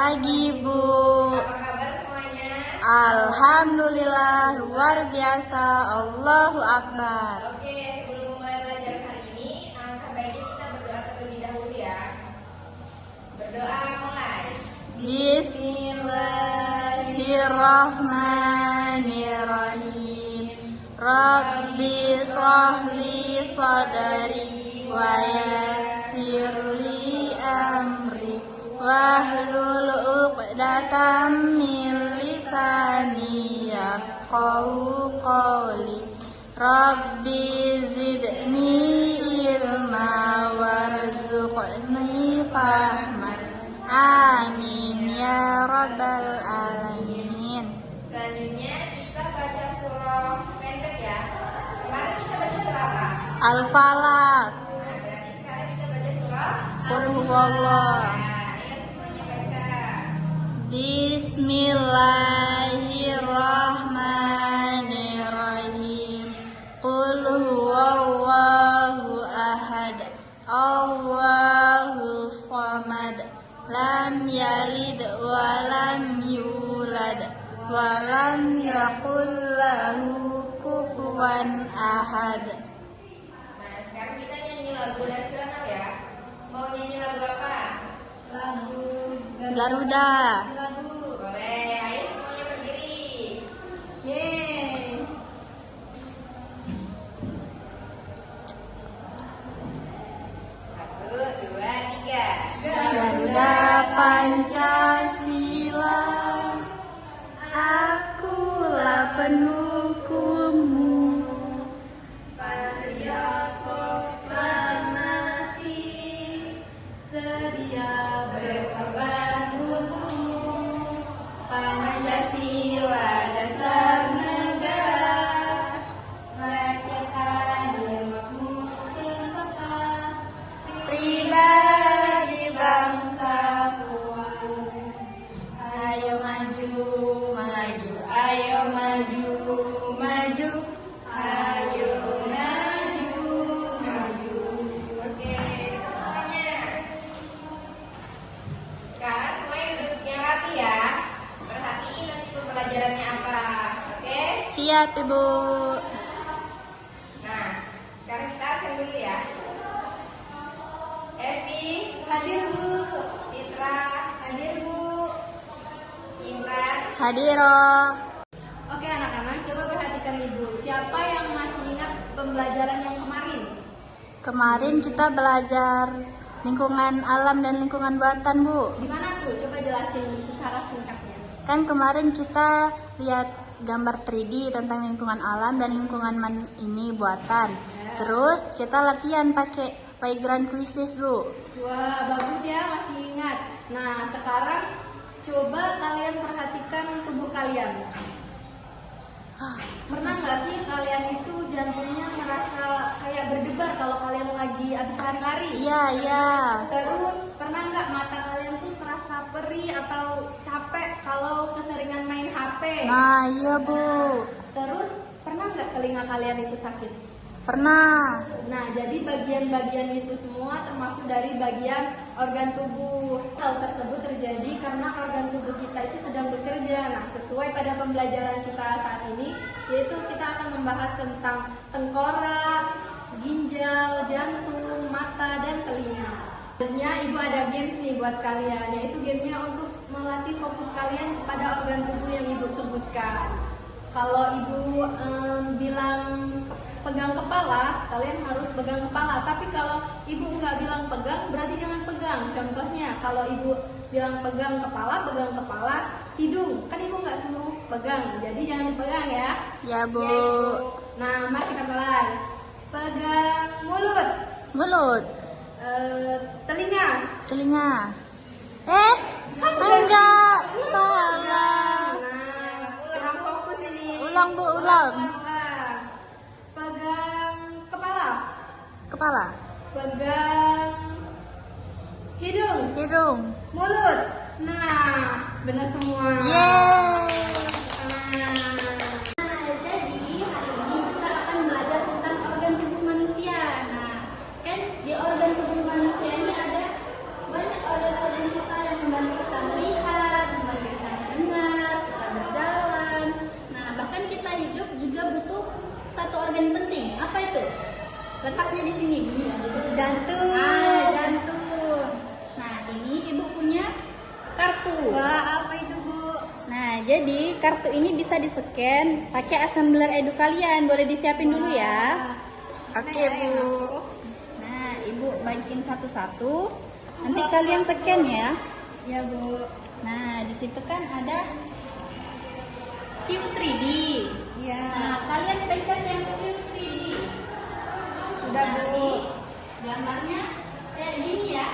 pagi, Bu. Apa kabar semuanya? Alhamdulillah, luar biasa. Allahu Akbar. Oke, sebelum mulai belajar hari ini, alangkah baiknya kita berdoa terlebih dahulu ya. Berdoa mulai. Bismillahirrahmanirrahim. Rabbi shrahli sadri wa yassirli amri wahlul 'uqdatam min lisani yafqahu qawli. Rabbi zidni ilma warzuqni fahma. Amin ya rabbal alamin. Selanjutnya kita baca surah pendek ya. Kemarin kita baca surah apa? Al-Falaq. Nah, berarti sekarang kita baca surah Qul huwallah. Nah, ayo semuanya baca. Bismillahirrahmanirrahim. Qul huwallahu ahad. Allahu samad. Lam yalid wa lam yulad wa lam yakul lahu kufuwan ahad. Nah, sekarang kita nyanyi lagu nasional ya. Mau nyanyi lagu apa? Lagu Garuda. Boleh, ayo semuanya berdiri. Yeay. Satu, dua, tiga. Garuda Pancasila, akulah pendukungmu. Patriot proklamasi, sedia berkorban untukmu. Pancasila dasar negara, rakyat adil makmur sentosa, pribadi bangsaku. Ayo maju, maju, ayo maju, maju, ayo maju, maju. Oke, semuanya. Sekarang semuanya duduk yang rapi ya. Perhatiin nanti pembelajarannya apa. Oke? Siap, Ibu. Nah, sekarang kita absen dulu ya. Evi, hadir Bu. Citra, hadir Bu. Intan. Hadiro. Oke anak-anak, coba perhatikan Ibu. Siapa yang masih ingat pembelajaran yang kemarin? Kemarin kita belajar lingkungan alam dan lingkungan buatan, Bu. Di mana tuh? Coba jelasin secara singkatnya. Kan kemarin kita lihat gambar 3D tentang lingkungan alam dan lingkungan ini buatan. Terus kita latihan pakai playground quizzes, Bu. Wah, bagus ya, masih ingat. Nah, sekarang coba kalian perhatikan tubuh kalian. Pernah nggak sih kalian itu jantungnya merasa kayak berdebar kalau kalian lagi habis lari-lari? Iya, iya. Terus pernah nggak mata kalian tuh terasa perih atau capek kalau keseringan main HP? Nah, iya, Bu. Terus pernah nggak telinga kalian itu sakit? Pernah. Nah, jadi bagian-bagian itu semua termasuk dari bagian organ tubuh. Hal tersebut terjadi karena organ tubuh kita itu sedang bekerja. Nah, sesuai pada pembelajaran kita saat ini, yaitu kita akan membahas tentang tengkorak, ginjal, jantung, mata, dan telinga. Selanjutnya, Ibu ada games nih buat kalian, yaitu gamenya untuk melatih fokus kalian kepada organ tubuh yang Ibu sebutkan. Kalau Ibu bilang pegang kepala, kalian harus pegang kepala. Tapi kalau Ibu nggak bilang pegang, berarti jangan pegang. Contohnya, kalau Ibu bilang pegang kepala, hidung. Kan Ibu nggak suruh pegang, jadi jangan dipegang ya. Ya, Bu. Ya, Ibu. Nah, mari kita mulai. Pegang mulut, Mulut, telinga. telinga. Enggak. Salah. Nah, ulang fokus ini. Ulang, Bu, ulang. Pegang kepala. Kepala, Pegang hidung, hidung. mulut. Nah, benar semua. Yeay. Nah, jadi hari ini kita akan belajar tentang organ tubuh manusia. Nah, kan di organ tubuh manusia ini ada banyak organ-organ kita yang membantu kita melihat, juga butuh satu organ penting. Apa itu? Letaknya di sini. Jantung. Jantung. Nah, ini ibu punya kartu. Wah, apa itu Bu? Nah, jadi kartu ini bisa di-scan pakai assembler edu kalian. Boleh disiapin dulu ya. Oke, Bu. Nah, ibu bagiin satu-satu. Nanti kalian scan ya. Ya Bu. Nah, di situ kan ada view 3D. Ya. Nah, kalian pencet yang view 3D. Sudah Bu. Nanti gambarnya kayak gini ya.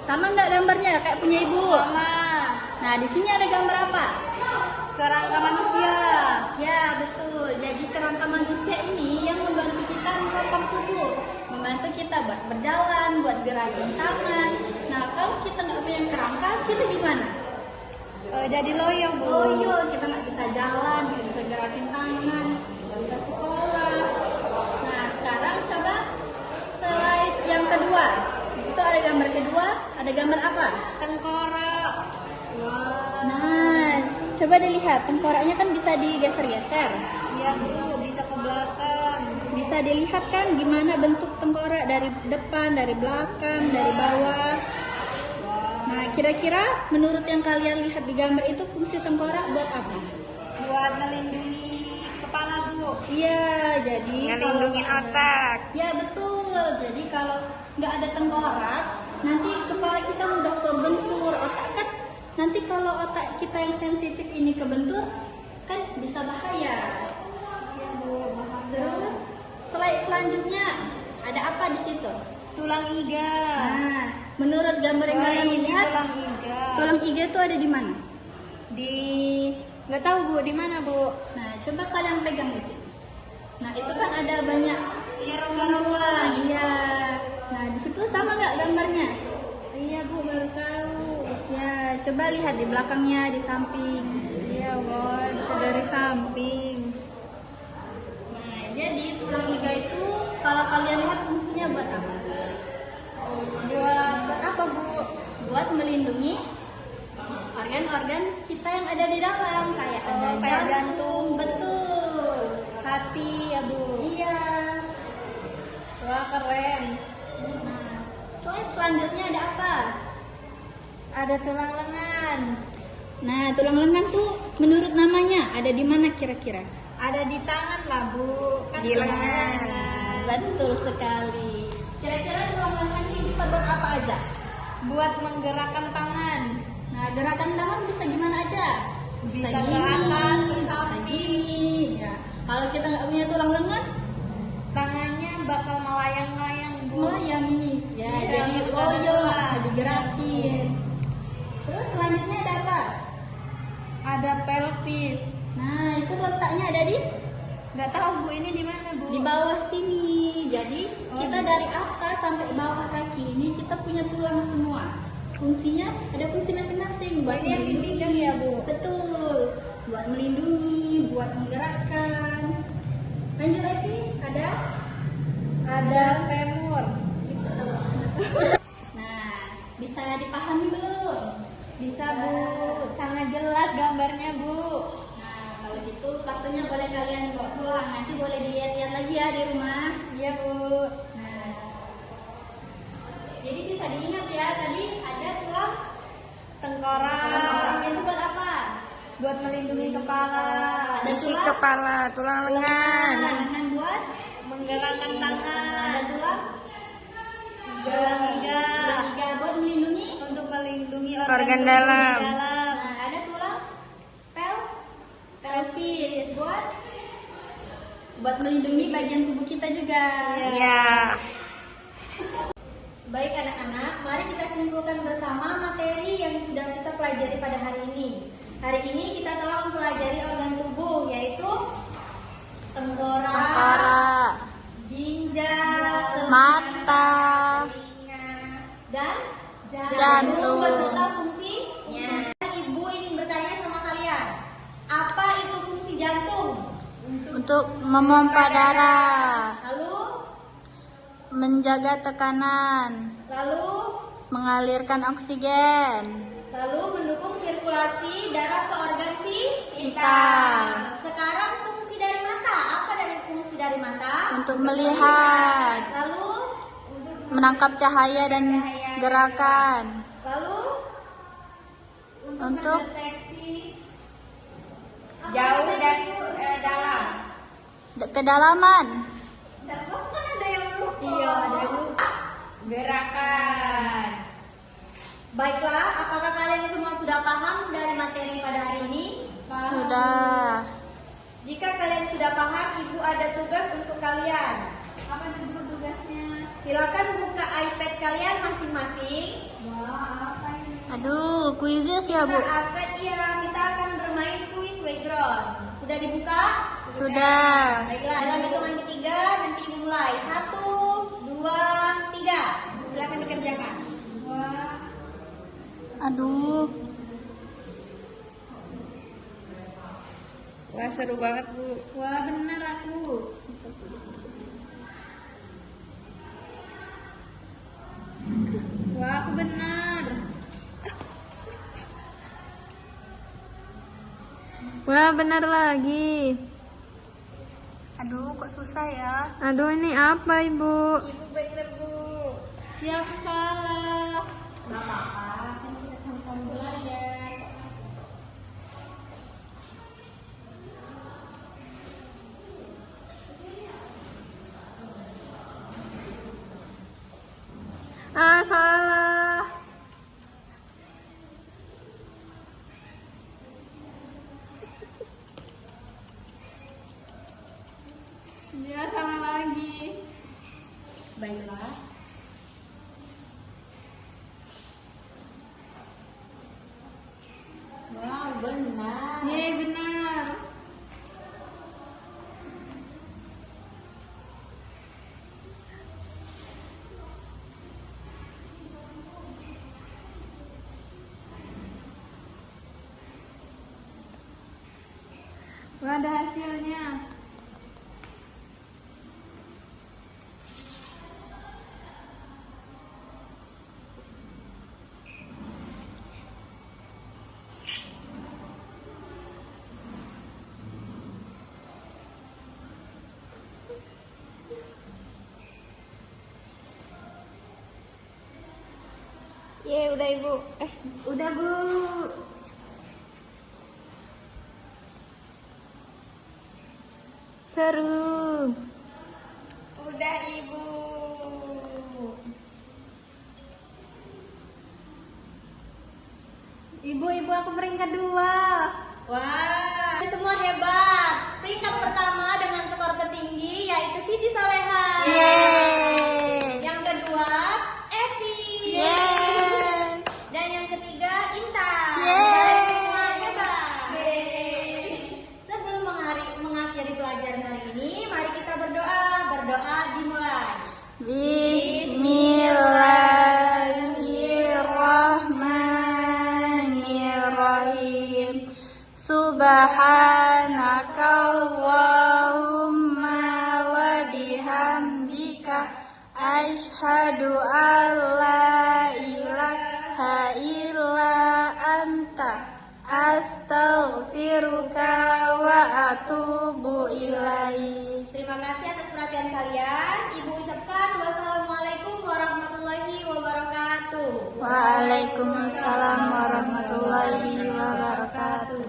Sama nggak gambarnya kayak punya ibu? Sama. Nah, di sini ada gambar apa? Kerangka manusia. Ya, betul. Jadi kerangka manusia ini yang membantu kita menopang tubuh, membantu kita buat berjalan, buat gerakin tangan. Nah, kalau kita nggak punya kerangka, kita gimana? Jadi loyo Bu. Loyo, kita nggak bisa jalan, nggak bisa gerakin tangan, nggak bisa sekolah. Nah, sekarang coba slide yang kedua. Di situ ada gambar kedua, ada gambar apa? Tengkorak. Wah. Nah, coba dilihat, tengkoraknya kan bisa digeser-geser. Iya Bu, bisa ke belakang. Bisa dilihat kan gimana bentuk tengkorak dari depan, dari belakang, dari bawah. Nah, kira-kira menurut yang kalian lihat di gambar itu fungsi tengkorak buat apa? Buat melindungi kepala Bu. Iya, jadi Ngelindungin otak. Ya betul. Jadi kalau nggak ada tengkorak, nanti kepala kita mudah terbentur. Otak kan nanti kalau otak kita yang sensitif ini kebentur, kan bisa bahaya. Ya Bu, Terus slide selanjutnya ada apa di situ? tulang iga. Nah, menurut gambar yang Wah, kalian ini lihat, tulang iga. tulang iga itu ada di mana? Di nggak tahu Bu, di mana Bu? Nah, coba kalian pegang di sini. Nah, itu kan ada banyak Iya, tulang. Iya. Nah, di situ sama nggak gambarnya? Iya Bu, baru tahu. Ya, coba lihat di belakangnya, di samping. Iya, wah, bisa dari samping. Nah, jadi tulang iga itu kalau kalian lihat fungsinya buat apa? Buat apa Bu? Buat melindungi organ-organ kita yang ada di dalam, kayak ada kayak jantung, betul. Hati ya Bu. Iya. Wah, keren. Nah, slide selanjutnya ada apa? Ada tulang lengan. Nah, tulang lengan tuh menurut namanya ada di mana kira-kira? Ada di tangan lah Bu. Kan Di tulang lengan. Betul sekali. Kira-kira tulang lengan ini bisa buat apa aja? Buat menggerakkan tangan. Nah, gerakan tangan bisa gimana aja? Bisa ke gini, atas, ke bisa samping. gini. Ya. Kalau kita nggak punya tulang lengan, Tangannya bakal melayang-layang Bu. melayang ini. Ya, Iya, jadi betul, loyo betul. bisa digerakin. Terus selanjutnya ada apa? Ada pelvis. Nah, itu letaknya ada di Nggak tahu Bu, ini di mana Bu? di bawah sini. Jadi kita di- dari atas sampai bawah kaki ini kita punya tulang semua. Fungsinya ada fungsi masing-masing buat Ini yang di pinggang ya Bu? Betul. Buat melindungi, buat menggerakkan. Lanjut lagi, Ada femur. Nah, bisa dipahami belum? Bisa Bu, sangat jelas gambarnya Bu. Nah, kalau gitu kartunya boleh kalian bawa pulang. Nanti boleh dilihat-lihat lagi ya di rumah. Iya Bu. Nah, jadi bisa diingat ya, tadi ada tulang Tengkorak. itu buat apa? Buat melindungi kepala. Ada Isi tulang kepala, tulang lengan. lengan buat Menggerakkan tangan. ada tulang Tulang iga. tulang iga buat melindungi. Untuk melindungi Organ tubuh dalam. di dalam. Nah, ada tulang pelvis buat melindungi bagian tubuh kita juga. Iya. Baik anak-anak, mari kita simpulkan bersama materi yang sudah kita pelajari pada hari ini. Hari ini kita telah mempelajari organ tubuh yaitu tengkorak, ginjal, mata, Telinga. dan Jantung. beserta fungsinya. Ibu ingin bertanya sama kalian, apa itu fungsi jantung? Untuk memompa darah, Lalu, menjaga tekanan, lalu, mengalirkan oksigen, lalu mendukung sirkulasi darah ke organ Vital. Sekarang fungsi dari mata, apa dari fungsi dari mata? Untuk melihat, Lalu menangkap cahaya dan gerakan. lalu Untuk Deteksi jauh dan dalam. kedalaman. kan ada yang lupa. Iya, dan gerakan. Baiklah, apakah kalian semua sudah paham dari materi pada hari ini? Sudah. Jika kalian sudah paham, Ibu ada tugas untuk kalian. Apa dulu tugasnya? Silakan buka iPad kalian masing-masing. Wah, apa ini? Aduh, kuisnya sih ya, Bu. Kita akan bermain kuis background. Sudah dibuka? Sudah. Baiklah, dalam hitungan ketiga nanti Ibu mulai. 1, 2, 3. Silakan dikerjakan. Wah, Aduh. Wah, seru banget, Bu. wah benar aku. Wah, aku benar. Wah, benar lagi. Aduh, kok susah ya? Aduh, ini apa, Ibu? Ibu bener, Bu. Ya, aku salah. Gak apa-apa, kan kita sama-sama belajar. Ah, salah. Ya, salah lagi. Baiklah. Wow, benar. Yeay, benar. Wah, ada hasilnya. Ye, udah Ibu. Udah, Bu. Seru. Udah Ibu. Ibu, aku peringkat 2. Wah, semua hebat. Peringkat pertama dengan skor tertinggi yaitu Siti Soleha. Yeay. Yang kedua, Evi. Yeay. Dan yang ketiga, Intan. Yeay. Kalian semua hebat. Sebelum mengakhiri pelajaran hari ini, mari kita berdoa. Berdoa dimulai. Bismillahirrahmanirrahim. Subhanakallahumma wa bihamdika asyhadu an la ilaha illa anta astaghfiruka wa atubu ilaik. Terima kasih atas perhatian kalian. Ibu ucapkan wassalamualaikum warahmatullahi wabarakatuh. Waalaikumsalam warahmatullahi wabarakatuh.